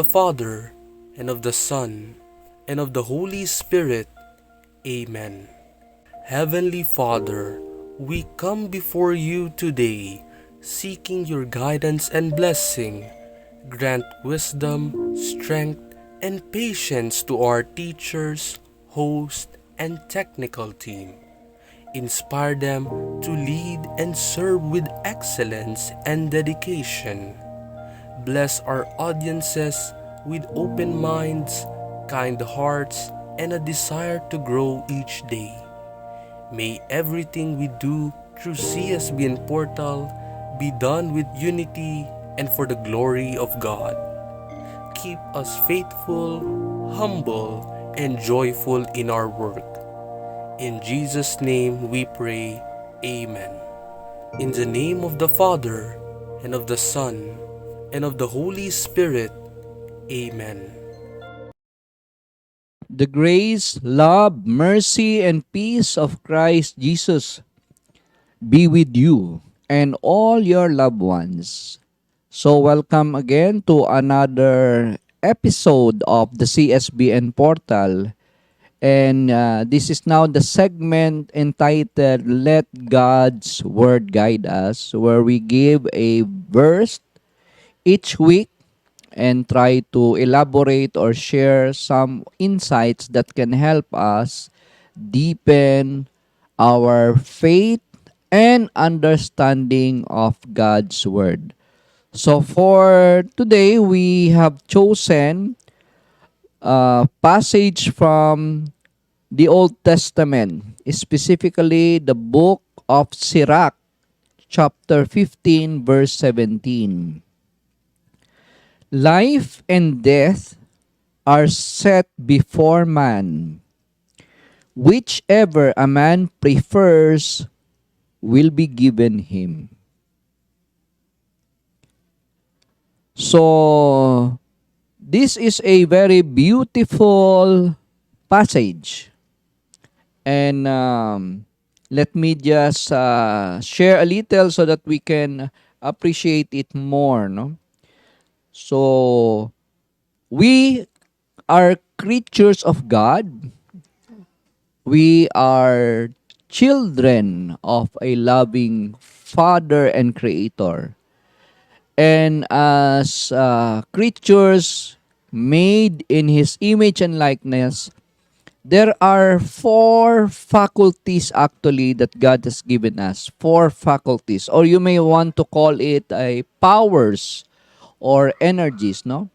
Father, and of the Son, and of the Holy Spirit. Amen. Heavenly Father, we come before you today, seeking your guidance and blessing. Grant wisdom, strength, and patience to our teachers, host, and technical team. Inspire them to lead and serve with excellence and dedication. Bless our audiences with open minds, kind hearts, and a desire to grow each day. May everything we do through CSBN Portal be done with unity and for the glory of God. Keep us faithful, humble, and joyful in our work. In Jesus' name we pray. Amen. In the name of the Father, and of the Son, and of the Holy Spirit. Amen. The grace, love, mercy, and peace of Christ Jesus be with you and all your loved ones. So welcome again to another episode of the CSBN Portal. And this is now the segment entitled Let God's Word Guide Us, where we give a verse each week and try to elaborate or share some insights that can help us deepen our faith and understanding of God's Word. So for today, we have chosen a passage from the Old Testament, specifically the book of Sirach, chapter 15, verse 17. Life and death are set before man. Whichever a man prefers will be given him. So, this is a very beautiful passage. And let me just share a little so that we can appreciate it more. No? So, we are creatures of God. We are children of a loving Father and Creator. And as creatures made in His image and likeness, there are four faculties actually that God has given us. Four faculties. Or you may want to call it a powers or energies, no?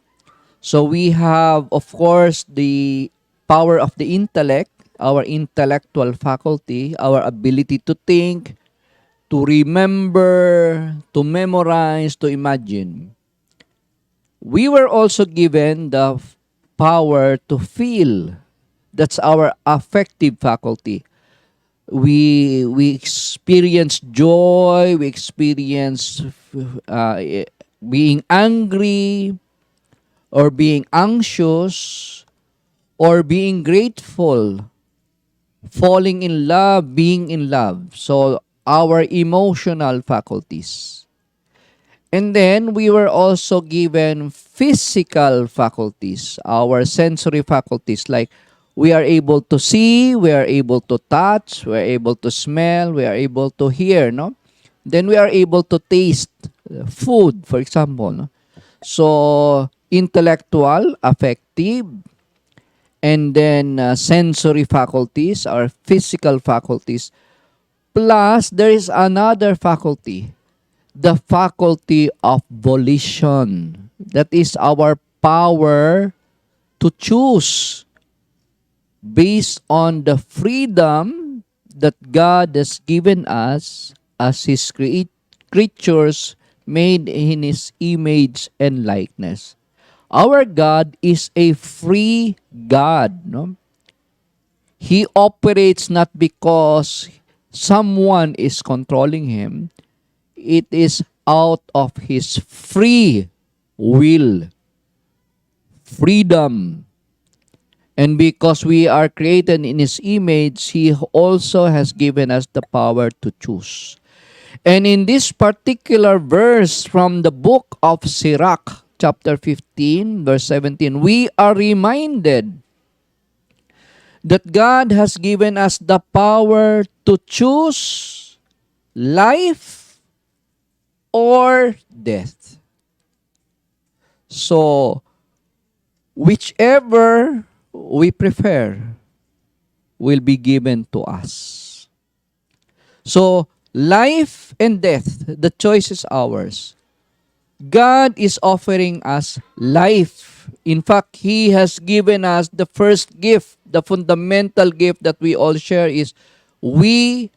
So we have, of course, the power of the intellect, our intellectual faculty, our ability to think, to remember, to memorize, to imagine. We were also given the power to feel. That's our affective faculty. We experience joy, we experience being angry, or being anxious, or being grateful, falling in love, being in love. So, our emotional faculties. And then, we were also given physical faculties, our sensory faculties, like we are able to see, we are able to touch, we are able to smell, we are able to hear, no? Then we are able to taste food, for example, no? So, intellectual, affective, and then sensory faculties or physical faculties. Plus, there is another faculty, the faculty of volition. That is our power to choose based on the freedom that God has given us as His creatures made in His image and likeness. Our God is a free God. No? He operates not because someone is controlling Him. It is out of His free will, freedom. And because we are created in His image, He also has given us the power to choose. And in this particular verse from the book of Sirach, chapter 15, verse 17, we are reminded that God has given us the power to choose life or death. So, whichever we prefer will be given to us. So, life and death, the choice is ours. God is offering us life. In fact, He has given us the first gift, the fundamental gift that we all share is we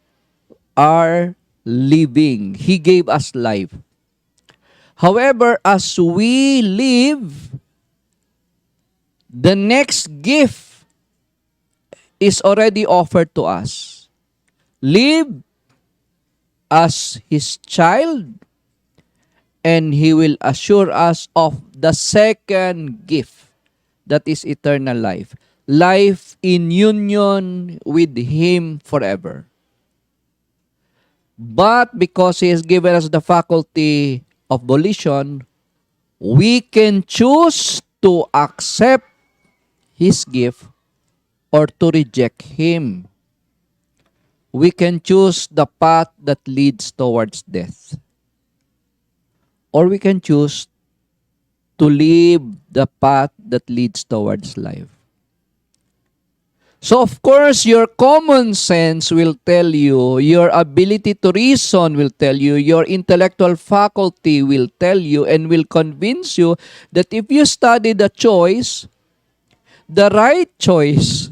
are living. He gave us life. However, as we live, the next gift is already offered to us. Live as His child, and He will assure us of the second gift, that is eternal life. Life in union with Him forever. But because He has given us the faculty of volition, we can choose to accept His gift or to reject Him. We can choose the path that leads towards death. Or we can choose to live the path that leads towards life. So of course, your common sense will tell you, your ability to reason will tell you, your intellectual faculty will tell you and will convince you that if you study the choice, the right choice,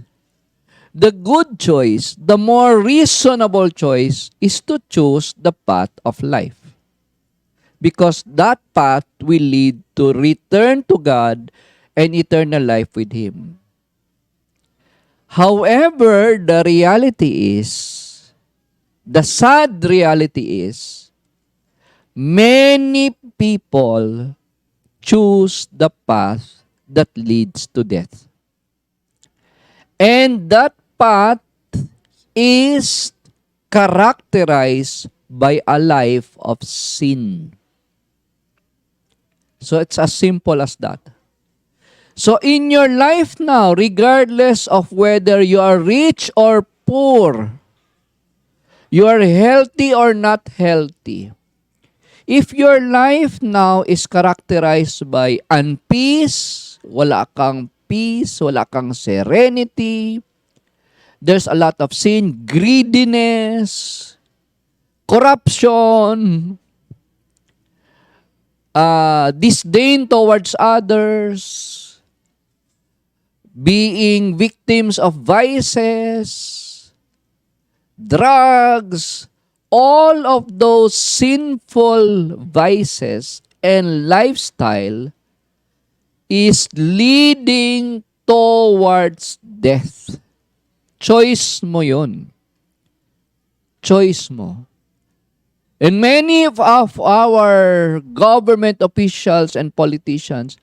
the good choice, the more reasonable choice is to choose the path of life. Because that path will lead to return to God and eternal life with Him. However, the sad reality is, many people choose the path that leads to death. And that path is characterized by a life of sin. So it's as simple as that. So in your life now, regardless of whether you are rich or poor, you are healthy or not healthy, if your life now is characterized by unpeace, wala kang peace, wala kang serenity, there's a lot of sin, greediness, corruption, disdain towards others, being victims of vices, drugs, all of those sinful vices and lifestyle is leading towards death. Choice mo yun. Choice mo. And many of our government officials and politicians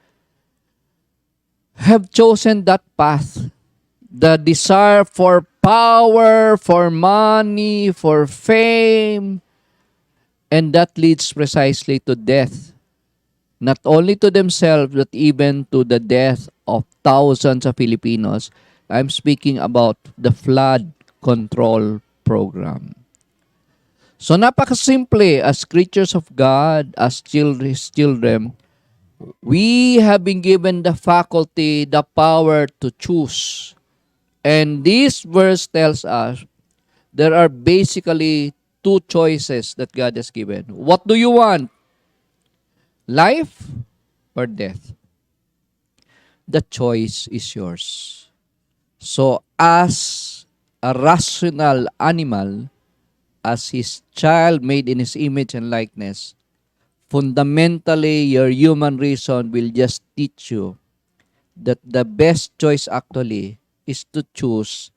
have chosen that path. The desire for power, for money, for fame, and that leads precisely to death. Not only to themselves, but even to the death of thousands of Filipinos. I'm speaking about the flood control program. So napakasimple, as creatures of God, as His children, we have been given the faculty, the power to choose. And this verse tells us there are basically two choices that God has given. What do you want? Life or death? The choice is yours. So as a rational animal, as His child made in His image and likeness, fundamentally, your human reason will just teach you that the best choice actually is to choose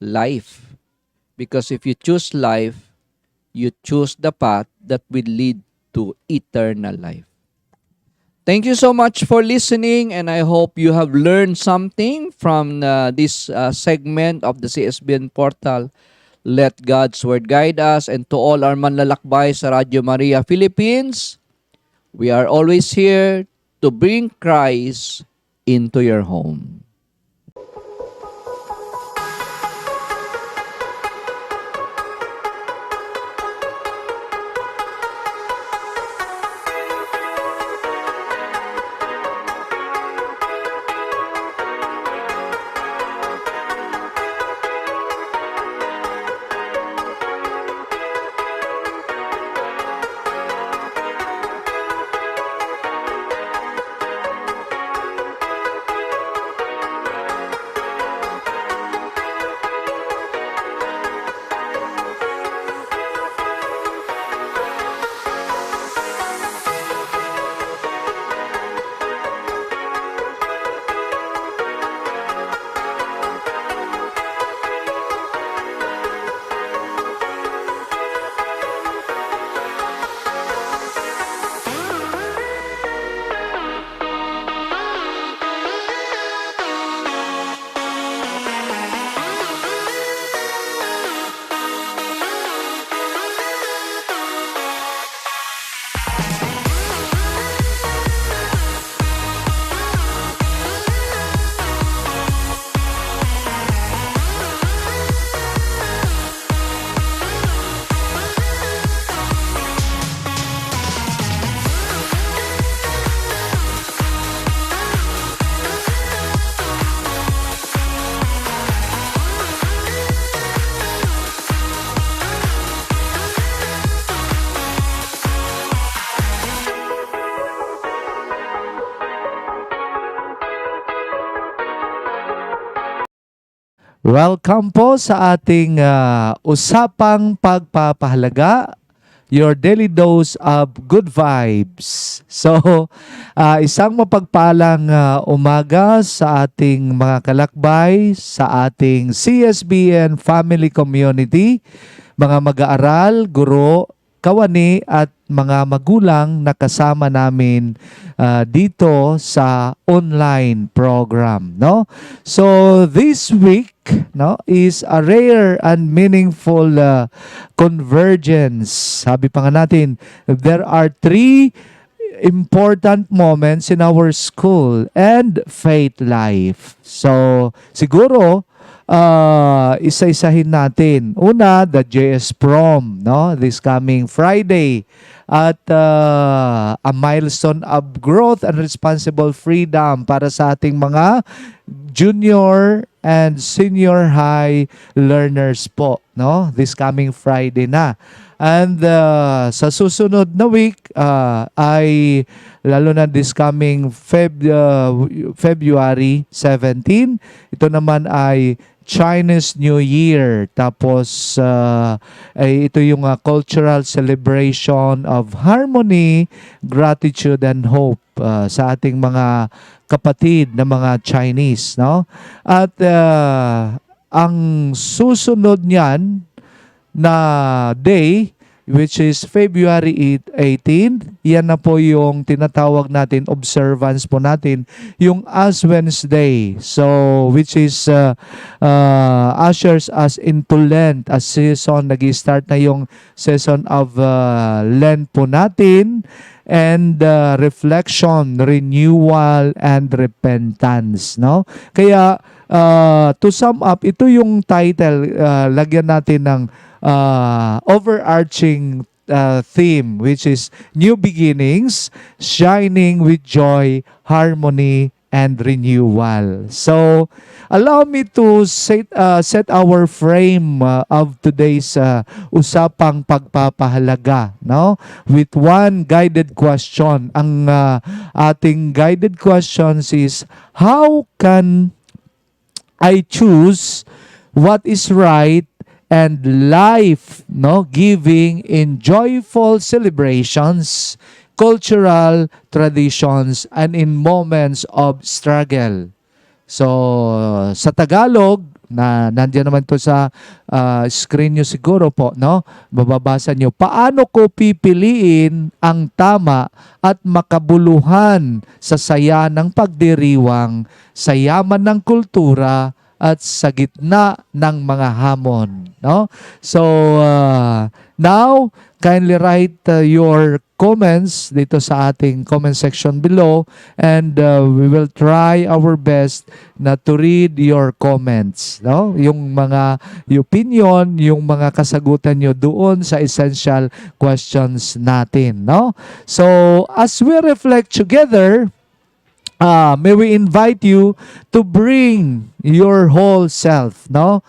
life. Because if you choose life, you choose the path that will lead to eternal life. Thank you so much for listening, and I hope you have learned something from this segment of the CSBN portal. Let God's Word guide us, and to all our manlalakbay sa Radio Maria Philippines, we are always here to bring Christ into your home. Welcome po sa ating usapang pagpapahalaga, your daily dose of good vibes. So, isang mapagpalang umaga sa ating mga kalakbay, sa ating CSBN family community, mga mag-aaral, guro, kawani at mga magulang na kasama namin dito sa online program, no? So this week, no, is a rare and meaningful convergence. Sabi pa nga natin, there are three important moments in our school and faith life. So siguro isa-isahin natin. Una, the JS Prom, no? This coming Friday. At a milestone of growth and responsible freedom para sa ating mga junior and senior high learners po, no? This coming Friday na. And sa susunod na week ay lalo na this coming February 17, ito naman ay Chinese New Year. Tapos ito yung cultural celebration of harmony, gratitude and hope sa ating mga kapatid na mga Chinese, no? At ang susunod niyan na day, which is February 18, yan na po yung tinatawag natin, observance po natin, yung Ash Wednesday. So, which is ushers us into Lent, a season, nag-start na yung season of Lent po natin, and reflection, renewal, and repentance, no? Kaya, to sum up, ito yung title, lagyan natin ng overarching theme, which is New Beginnings, Shining with Joy, Harmony, and Renewal. So, allow me to set our frame of today's usapang pagpapahalaga, no? With one guided question. Ang ating guided questions is, how can I choose what is right and life, no, giving in joyful celebrations, cultural traditions, and in moments of struggle? So, sa Tagalog, na nandiyan naman to sa screen nyo siguro po, no? Bababasa nyo, paano ko pipiliin ang tama at makabuluhan sa saya ng pagdiriwang, sa yaman ng kultura at sa gitna ng mga hamon, no? So now kindly write your comments dito sa ating comment section below, and we will try our best na to read your comments, no? Yung mga opinion, yung mga kasagutan nyo doon sa essential questions natin, no? So as we reflect together, may we invite you to bring your whole self, no?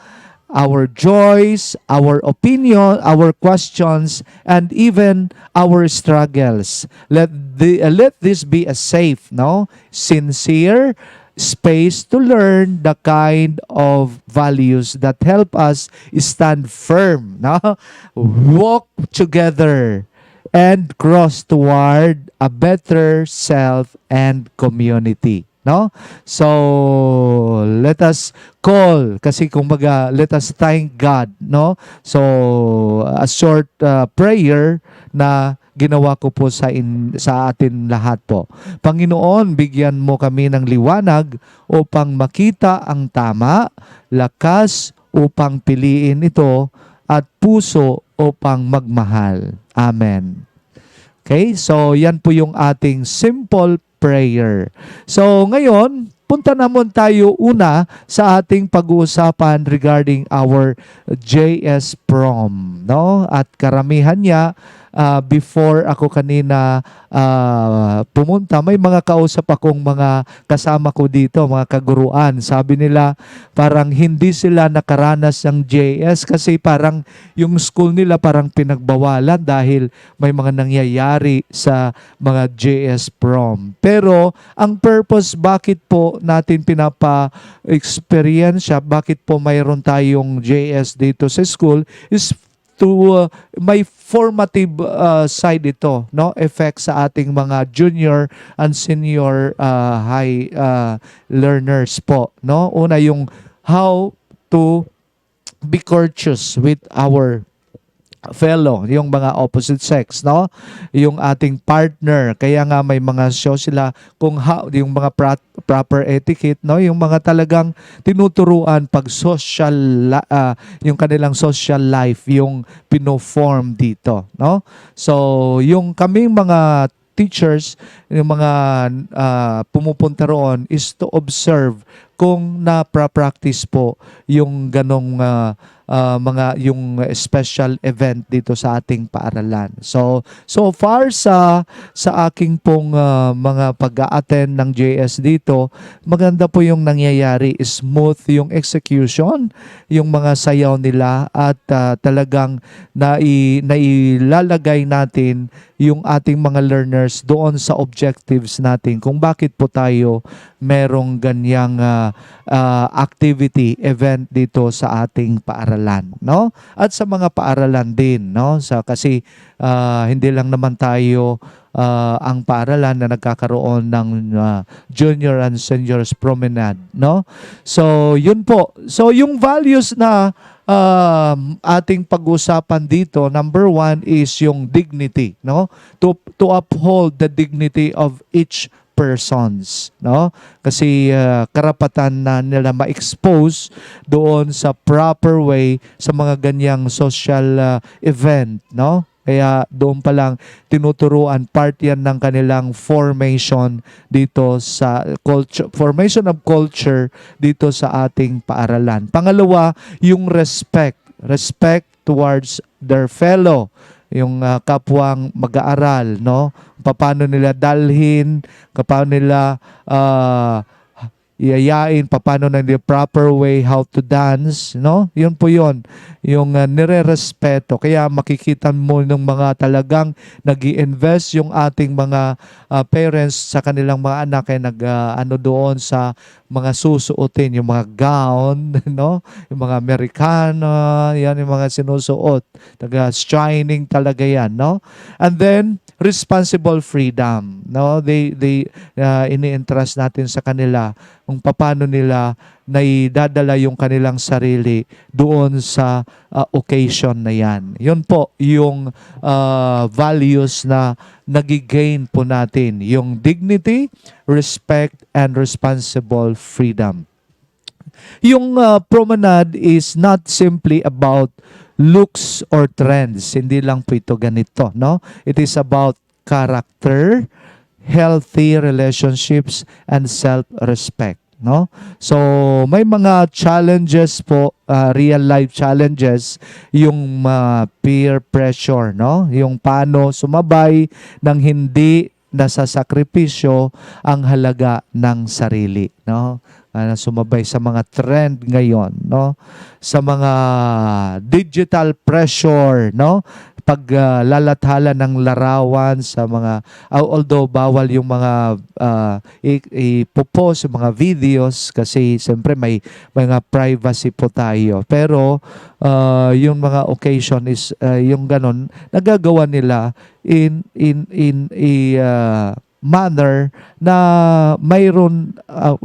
Our joys, our opinion, our questions, and even our struggles. Let this be a safe, no, sincere space to learn the kind of values that help us stand firm, no, walk together, and cross toward a better self and community, no? So let us call, kasi kumbaga let us thank God, no? So a short prayer na ginawa ko po sa atin lahat po. Panginoon, bigyan mo kami ng liwanag upang makita ang tama, lakas upang piliin ito, at puso upang magmahal. Amen. Okay, so yan po yung ating simple prayer. So ngayon, punta naman tayo una sa ating pag-uusapan regarding our JS Prom, no? At karamihan niya, before ako kanina pumunta, may mga kausap akong mga kasama ko dito, mga kaguruan. Sabi nila parang hindi sila nakaranas ng JS kasi parang yung school nila parang pinagbawalan dahil may mga nangyayari sa mga JS Prom. Pero ang purpose bakit po natin pinapa-experience, bakit po mayroon tayong JS dito sa school is to may formative side ito, no, effect sa ating mga junior and senior high learners po, no. Una yung how to be courteous with our fellow, yung mga opposite sex, no? Yung ating partner. Kaya nga may mga show sila kung how, yung mga proper etiquette, no? Yung mga talagang tinuturuan pag social, yung kanilang social life, yung pinoform dito, no? So, yung kaming mga teachers, yung mga pumupunta roon is to observe kung na-practice po yung ganong mga yung special event dito sa ating paaralan. So far sa aking pong mga pag-a-attend ng JS dito, maganda po yung nangyayari, smooth yung execution, yung mga sayaw nila, at talagang nailalagay natin yung ating mga learners doon sa objectives natin kung bakit po tayo merong ganyang activity, event dito sa ating paaralan, no? At sa mga paaralan din, no? Kasi hindi lang naman tayo ang paaralan na nagkakaroon ng junior and seniors promenade, no? So, yun po. So, yung values na ating pag-usapan dito, number one is yung dignity, no? To uphold the dignity of each persons, no? Kasi karapatan na nila ma-expose doon sa proper way sa mga ganyang social event, no? Kaya doon pa lang tinuturuan, part yan ng kanilang formation dito sa culture, formation of culture dito sa ating paaralan. Pangalawa, yung respect towards their fellow, yung kapwang mag-aaral, no? Paano nila dalhin, paano nila iayain, paano na the proper way how to dance, no? Yun po yun, yung nire-respeto. Kaya makikita mo ng mga talagang nag-i-invest yung ating mga parents sa kanilang mga anak, ay ano doon sa mga susuotin, yung mga gown, no? Yung mga Americano, yan yung mga sinusuot. Shining talaga yan, no? And then, responsible freedom, no? They ini-entrust natin sa kanila kung paano nila naidadala yung kanilang sarili doon sa occasion na yan. Yun po yung values na nagigain po natin, yung dignity, respect, and responsible freedom. Yung promenade is not simply about looks or trends. Hindi lang po ito ganito, no? It is about character, healthy relationships, and self-respect, no? So, may mga challenges po, real life challenges, yung peer pressure, no? Yung paano sumabay ng hindi nasasakripisyo ang halaga ng sarili, no? Sumabay sa mga trend ngayon, no? Sa mga digital pressure, no? Paglalathala ng larawan sa mga although bawal yung mga ipopost yung mga videos kasi siyempre may mga privacy po tayo. Pero yung mga occasion is yung ganon nagagawa nila in a manner na mayroon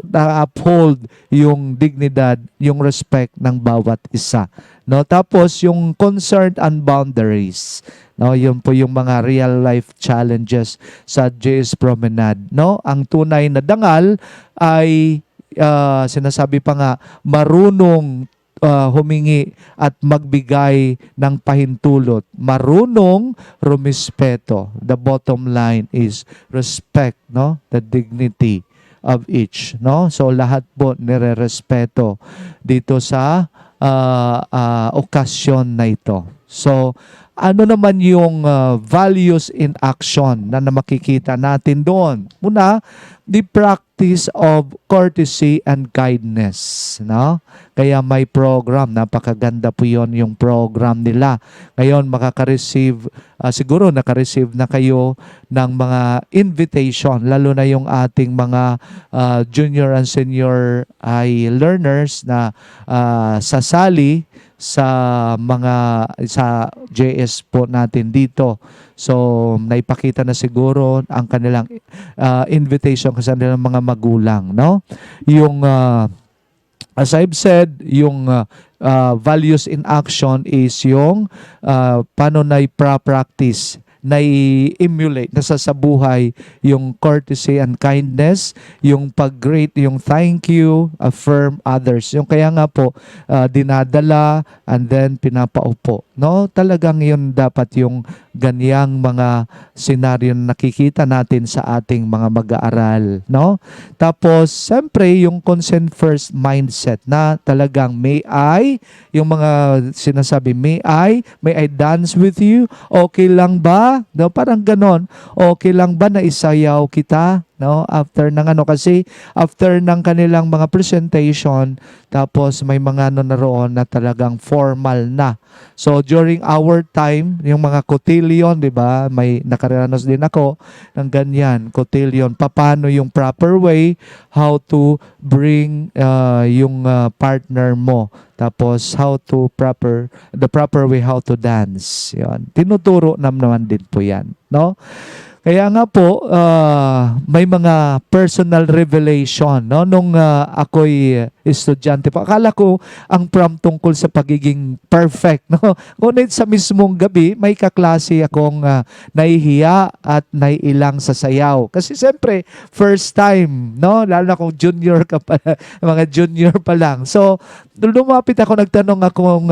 na-uphold yung dignidad, yung respect ng bawat isa. No? Tapos yung concern and boundaries. No, yun po yung mga real life challenges sa JS Promenade. No? Ang tunay na dangal ay sinasabi pa nga marunong humingi at magbigay ng pahintulot. Marunong rumispeto. The bottom line is respect, no? The dignity of each, no? So lahat po nire-respeto dito sa okasyon na ito. So ano naman yung values in action na makikita natin doon? Una, the practice of courtesy and kindness, no? Kaya may program, napakaganda po yon yung program nila. Ngayon makaka-receive, siguro naka-receive na kayo ng mga invitation, lalo na yung ating mga junior and senior high learners na sasali sa JS po natin dito. So, naipakita na siguro ang kanilang invitation sa kanilang mga magulang, no? Yung as I've said, yung values in action is yung paano practice nai-emulate, nasasabuhay yung courtesy and kindness, yung pag-greet, yung thank you, affirm others. Yung kaya nga po, dinadala and then pinapaupo. No? Talagang yun dapat yung ganyang mga senaryo na nakikita natin sa ating mga mag-aaral. No? Tapos, siyempre, yung consent first mindset na talagang may I, yung mga sinasabi, may I dance with you? Okay lang ba? No, parang ganon. Okay lang ba na isayaw kita? No, after ng kasi after ng kanilang mga presentation, tapos may mga na roon na talagang formal na. So during our time, yung mga cotillion, 'di ba? May nakaranas din ako ng ganyan, cotillion. Paano yung proper way how to bring yung partner mo. Tapos the proper way how to dance. 'Yon. Tinuturo naman din po 'yan, no? Kaya nga po, may mga personal revelation, no? Nung ako'y estudyante pa. Akala ko ang prom tungkol sa pagiging perfect, no? Ngunit sa mismong gabi, may kaklase akong nahihiya at naiilang sa sayaw. Kasi siyempre, first time, no? Lalo na kung junior ka pa, mga junior pa lang. So, lumapit ako, nagtanong akong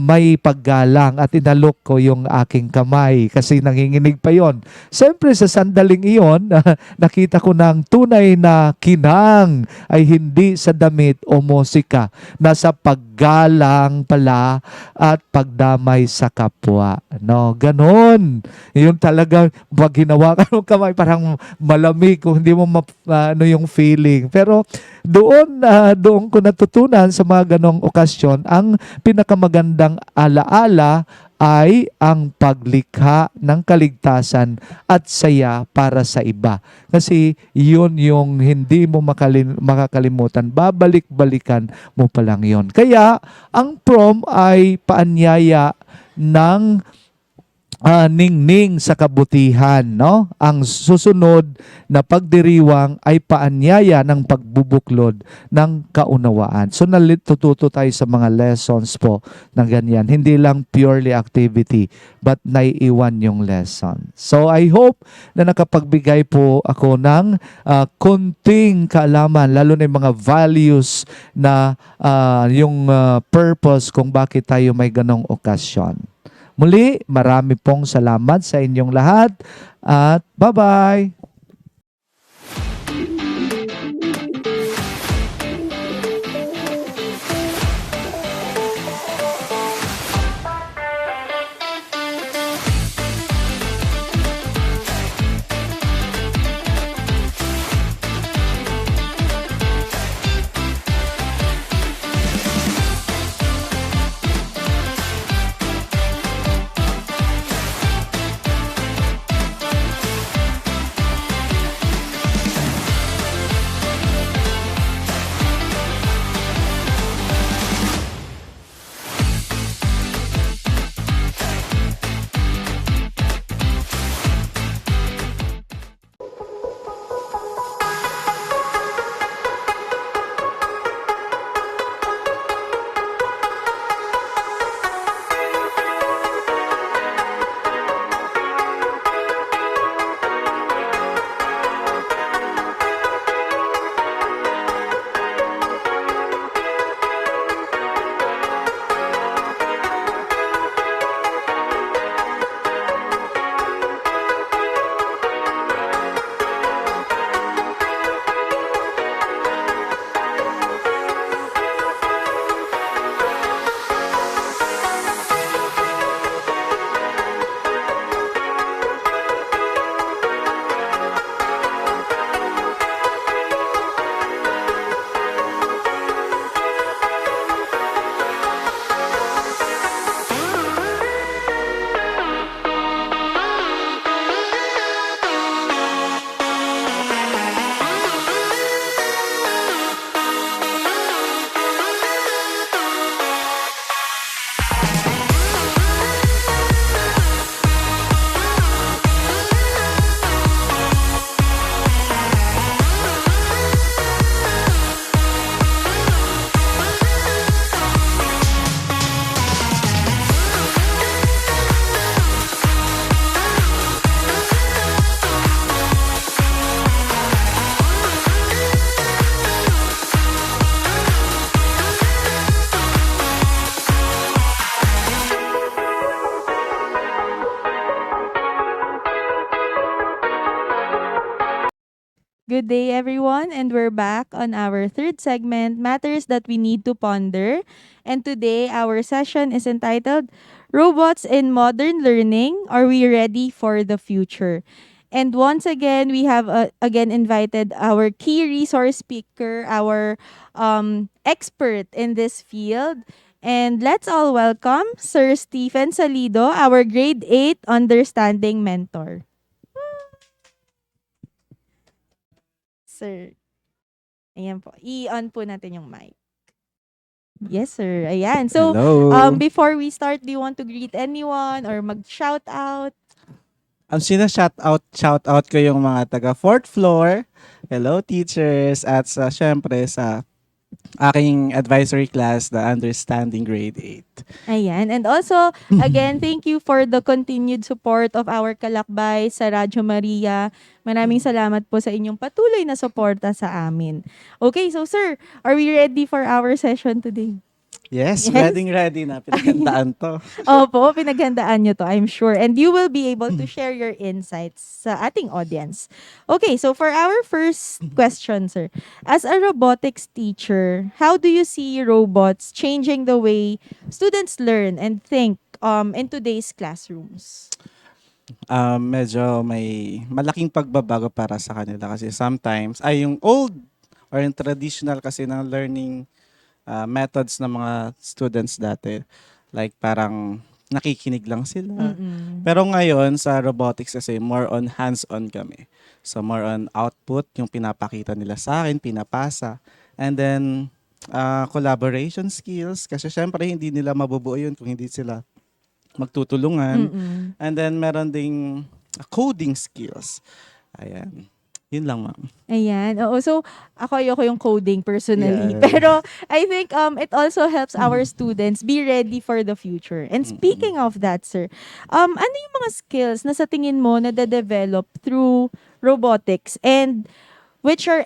may paggalang at inalok ko yung aking kamay kasi nanginginig pa yon. Siyempre sa sandaling iyon, nakita ko ng tunay na kinang ay hindi sa damit o musika, nasa paggalang pala at pagdamay sa kapwa. No, ganon. Yung talagang pag ginawa ka ng kamay, parang malamig kung hindi mo yung feeling. Pero doon ko natutunan sa mga ganong okasyon, ang pinakamagandang alaala ay ang paglikha ng kaligtasan at saya para sa iba. Kasi yun yung hindi mo makakalimutan. Babalik-balikan mo pa lang yun. Kaya ang prom ay paanyaya ng ningning sa kabutihan, no? Ang susunod na pagdiriwang ay paanyaya ng pagbubuklod ng kaunawaan. So natututo tayo sa mga lessons po na ganyan. Hindi lang purely activity, but naiiwan yung lesson. So I hope na nakapagbigay po ako ng konting kaalaman, lalo na yung mga values na yung purpose kung bakit tayo may ganong okasyon. Muli, marami pong salamat sa inyong lahat at bye-bye! Good day, everyone, and we're back on our third segment, Matters That We Need to Ponder. And today, our session is entitled Robots in Modern Learning. Are we ready for the future? And once again, we have again invited our key resource speaker, our expert in this field. And let's all welcome Sir Stephen Salido, our grade 8 understanding mentor. Sir. Ayan po. I-on po natin yung mic. Yes, sir. Ayan. So, Hello. before we start, do you want to greet anyone or mag-shout out? Shout out ko yung mga taga fourth floor. Hello, teachers. At syempre sa aking advisory class, the Understanding Grade 8. Ayan. And also, again, thank you for the continued support of our kalakbay sa Radyo Maria. Maraming salamat po sa inyong patuloy na suporta sa amin. Okay, so sir, are we ready for our session today? Yes, Yes. ready na. Pinagandaan to. Opo, pinaghandaan nyo to, I'm sure. And you will be able to share your insights sa ating audience. Okay, so for our first question, sir. As a robotics teacher, how do you see robots changing the way students learn and think in today's classrooms? Medyo may malaking pagbabago para sa kanila kasi sometimes, ay yung old or yung traditional kasi ng learning methods ng mga students dati. Like parang nakikinig lang sila. Mm-mm. Pero ngayon sa robotics kasi more on hands-on kami. So more on output, yung pinapakita nila sa akin, pinapasa. And then collaboration skills kasi syempre hindi nila mabubuo yun kung hindi sila magtutulungan. Mm-mm. And then meron ding coding skills. Ayan. Yun lang, ma'am. Ayan. Oo. So, ako ayoko yung coding personally. Yeah. Pero, I think it also helps our students be ready for the future. And speaking of that, sir, ano yung mga skills na sa tingin mo na de-develop through robotics and which you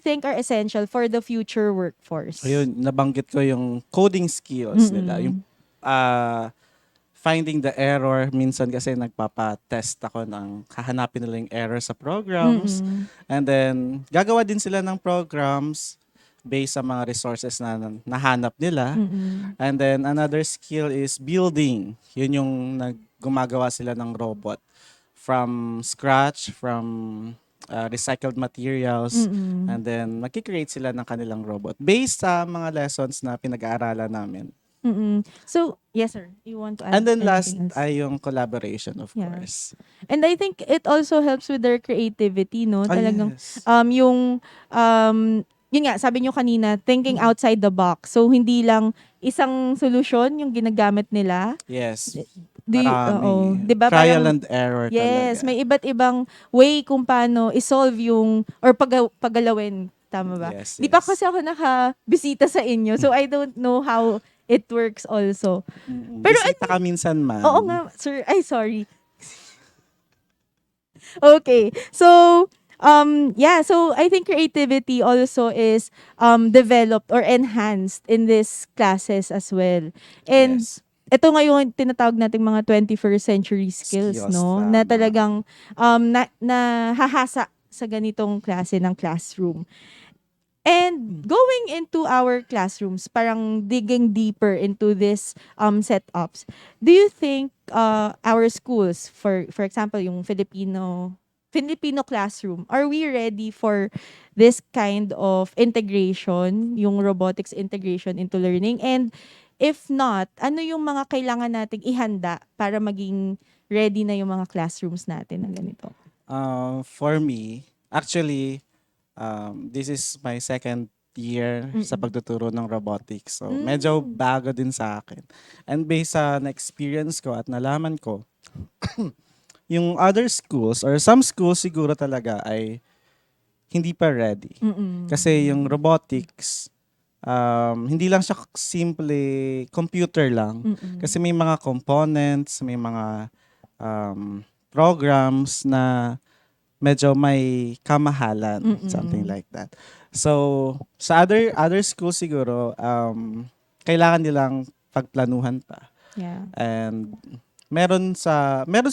think are essential for the future workforce? Ayun, nabanggit ko yung coding skills nila. Yung finding the error. Minsan kasi nagpapa-test ako ng hahanapin nila yung error sa programs. Mm-mm. And then, gagawa din sila ng programs based sa mga resources na nahanap nila. Mm-mm. And then, another skill is building. Yun yung gumagawa sila ng robot. From scratch, from recycled materials. Mm-mm. And then, magkikreate sila ng kanilang robot based sa mga lessons na pinag-aaralan namin. Mm-mm. So, yes, sir. You want to add And then last anything else? ay yung collaboration, of Yeah. course. And I think it also helps with their creativity, no? Ah, Talagang, yes. yun nga, sabi nyo kanina, thinking outside the box. So, hindi lang isang solusyon yung ginagamit nila. Yes. Oo. Marami. Diba, Trial parang, and error yes, talaga. may iba't ibang way kung paano isolve yung, or paggalawin. Tama ba? Yes, Di pa yes. kasi ako nakabisita sa inyo, so I don't know how it works also. Pero Bisita ka minsan, ma'am. Oo nga, sir. Ay, sorry. Okay. So, yeah. So, I think creativity also is developed or enhanced in these classes as well. And Yes. ito ngayon tinatawag nating mga 21st century skills, Skills, no? tama. Na talagang nahahasa sa ganitong klase ng classroom. And going into our classrooms, parang digging deeper into this setups, do you think our schools, for example, yung Filipino classroom, are we ready for this kind of integration, yung robotics integration into learning? And if not, ano yung mga kailangan nating ihanda para maging ready na yung mga classrooms natin na ganito? For me, actually, this is my second year sa pagtuturo ng robotics. So, medyo bago din sa akin. And based sa na-experience ko at nalaman ko, yung other schools or some schools siguro talaga ay hindi pa ready. Kasi yung robotics, hindi lang siya simple computer lang. Kasi may mga components, may mga programs na medyo may kamahalan, something like that. So, sa other schools siguro, kailangan nilang pagplanuhan pa. Yeah. And meron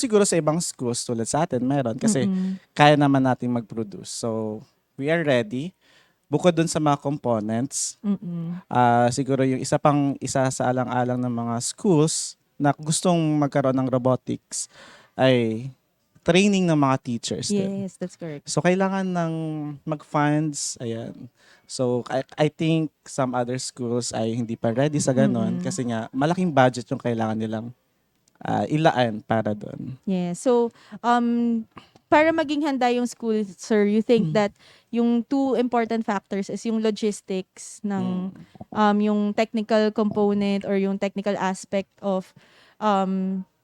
siguro sa ibang schools tulad sa atin, meron kasi kaya naman nating mag-produce. So, we are ready. Bukod dun sa mga components, siguro yung isa sa alang-alang ng mga schools na gustong magkaroon ng robotics ay training ng mga teachers din. Yes, that's correct. So, kailangan ng mag-funds. Ayan. So, I think some other schools ay hindi pa ready sa ganon kasi nga malaking budget yung kailangan nilang ilaan para doon. Yeah. So, para maging handa yung school, sir, you think that yung two important factors is yung logistics ng yung technical component or yung technical aspect of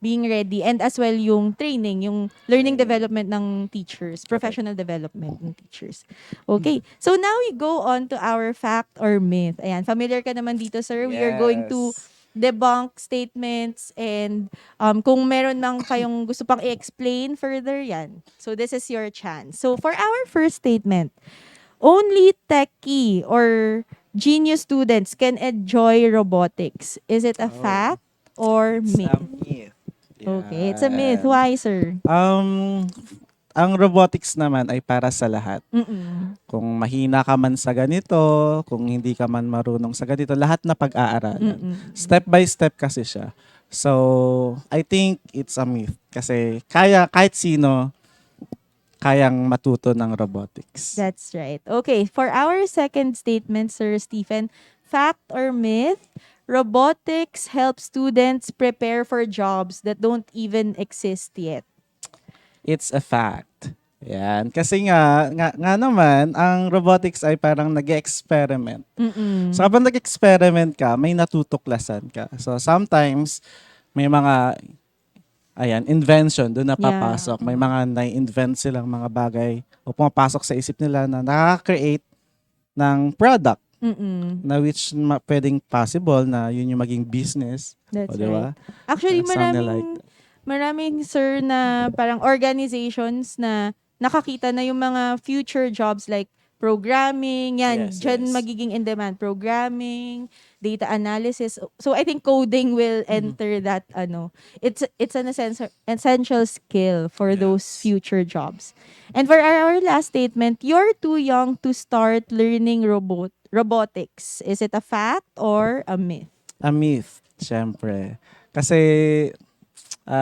being ready, and as well yung training, yung learning development ng teachers, professional development ng teachers. Okay. So now we go on to our fact or myth. Ayan, familiar ka naman dito, sir. We are going to debunk statements and kung meron mang kayong gusto pang i-explain further, yan. So this is your chance. So for our first statement, only techie or genius students can enjoy robotics. Is it a fact or myth? Myth. Okay, it's a myth. Why, sir? Ang robotics naman ay para sa lahat. Kung mahina ka man sa ganito, kung hindi ka man marunong sa ganito, lahat na pag-aaralan. Step by step kasi siya. So, I think it's a myth. Kasi kahit sino, kayang matuto ng robotics. That's right. Okay, for our second statement, Sir Stephen, fact or myth, robotics helps students prepare for jobs that don't even exist yet. It's a fact. Yan. Kasi nga naman, ang robotics ay parang nag-experiment. So, kapag nag-experiment ka, may natutuklasan ka. So, sometimes, may mga invention doon na Yeah. papasok. May mga na-invent silang mga bagay o pumapasok sa isip nila na nakaka-create ng product Mm-mm. na which pwedeng possible na yun yung maging business. That's O, di ba? right. Actually, Something like maraming sir na parang organizations na nakakita na yung mga future jobs like programming, yan, Yes, dyan yes. magiging in-demand programming, data analysis. So I think coding will enter that it's an essential skill for those Yes. future jobs. And for our last statement, you're too young to start learning robotics. Is it a fact or a myth? A myth, syempre. Kasi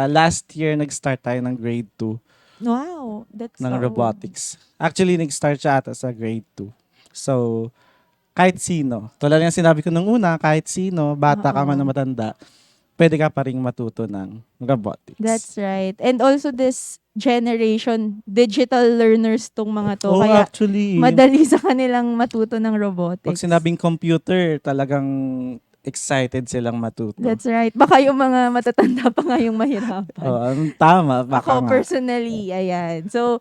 last year nag-start tayo ng grade 2 Wow, that's ng so- robotics. Actually, nag-start siya ata sa grade 2. So, kahit sino, tulad ng sinabi ko nung una, kahit sino, bata ka man na matanda, pwede ka pa rin matuto ng robotics. That's right. And also this generation, digital learners tong mga to. Oh, Kaya actually, madali sa kanilang matuto ng pag robotics. sinabing computer, talagang excited silang matuto. That's right. Baka yung mga matatanda pa nga yung mahirapan. Tama, baka Ako nga. personally, ayan. So,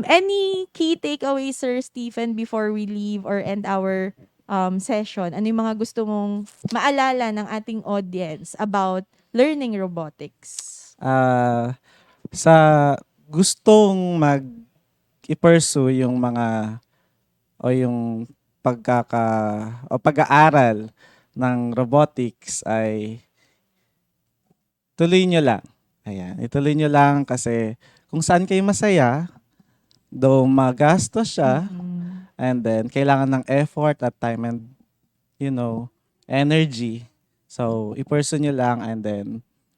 any key takeaways, Sir Stephen, before we leave or end our session? Ano yung mga gusto mong maalala ng ating audience about learning robotics? Sa gustong i-pursue yung mga o yung pag-aaral ng robotics ay tuloy nyo lang. Ayan, ituloy nyo lang kasi kung saan kayo masaya, though magastos siya, and then kailangan ng effort at time and energy. So, i-pursue nyo lang and then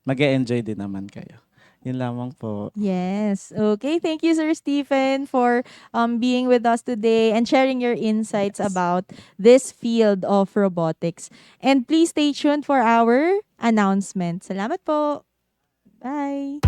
mag-e-enjoy din naman kayo. Yun lamang po. Yes. Okay. Thank you, Sir Stephen, for being with us today and sharing your insights about this field of robotics. And please stay tuned for our announcement. Salamat po. Bye.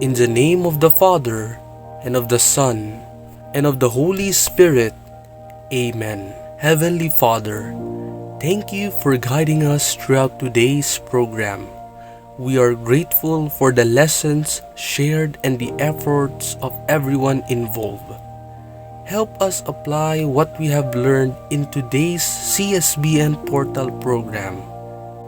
In the name of the Father, and of the Son, and of the Holy Spirit. Amen. Heavenly Father, thank you for guiding us throughout today's program. We are grateful for the lessons shared and the efforts of everyone involved. Help us apply what we have learned in today's CSBN Portal program.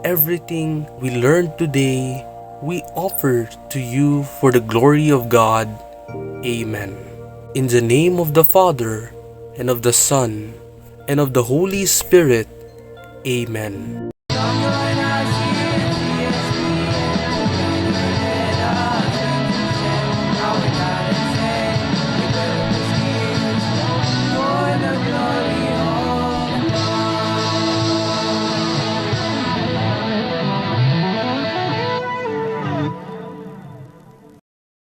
Everything we learned today, we offer to you for the glory of God. Amen. In the name of the Father, and of the Son, and of the Holy Spirit. Amen.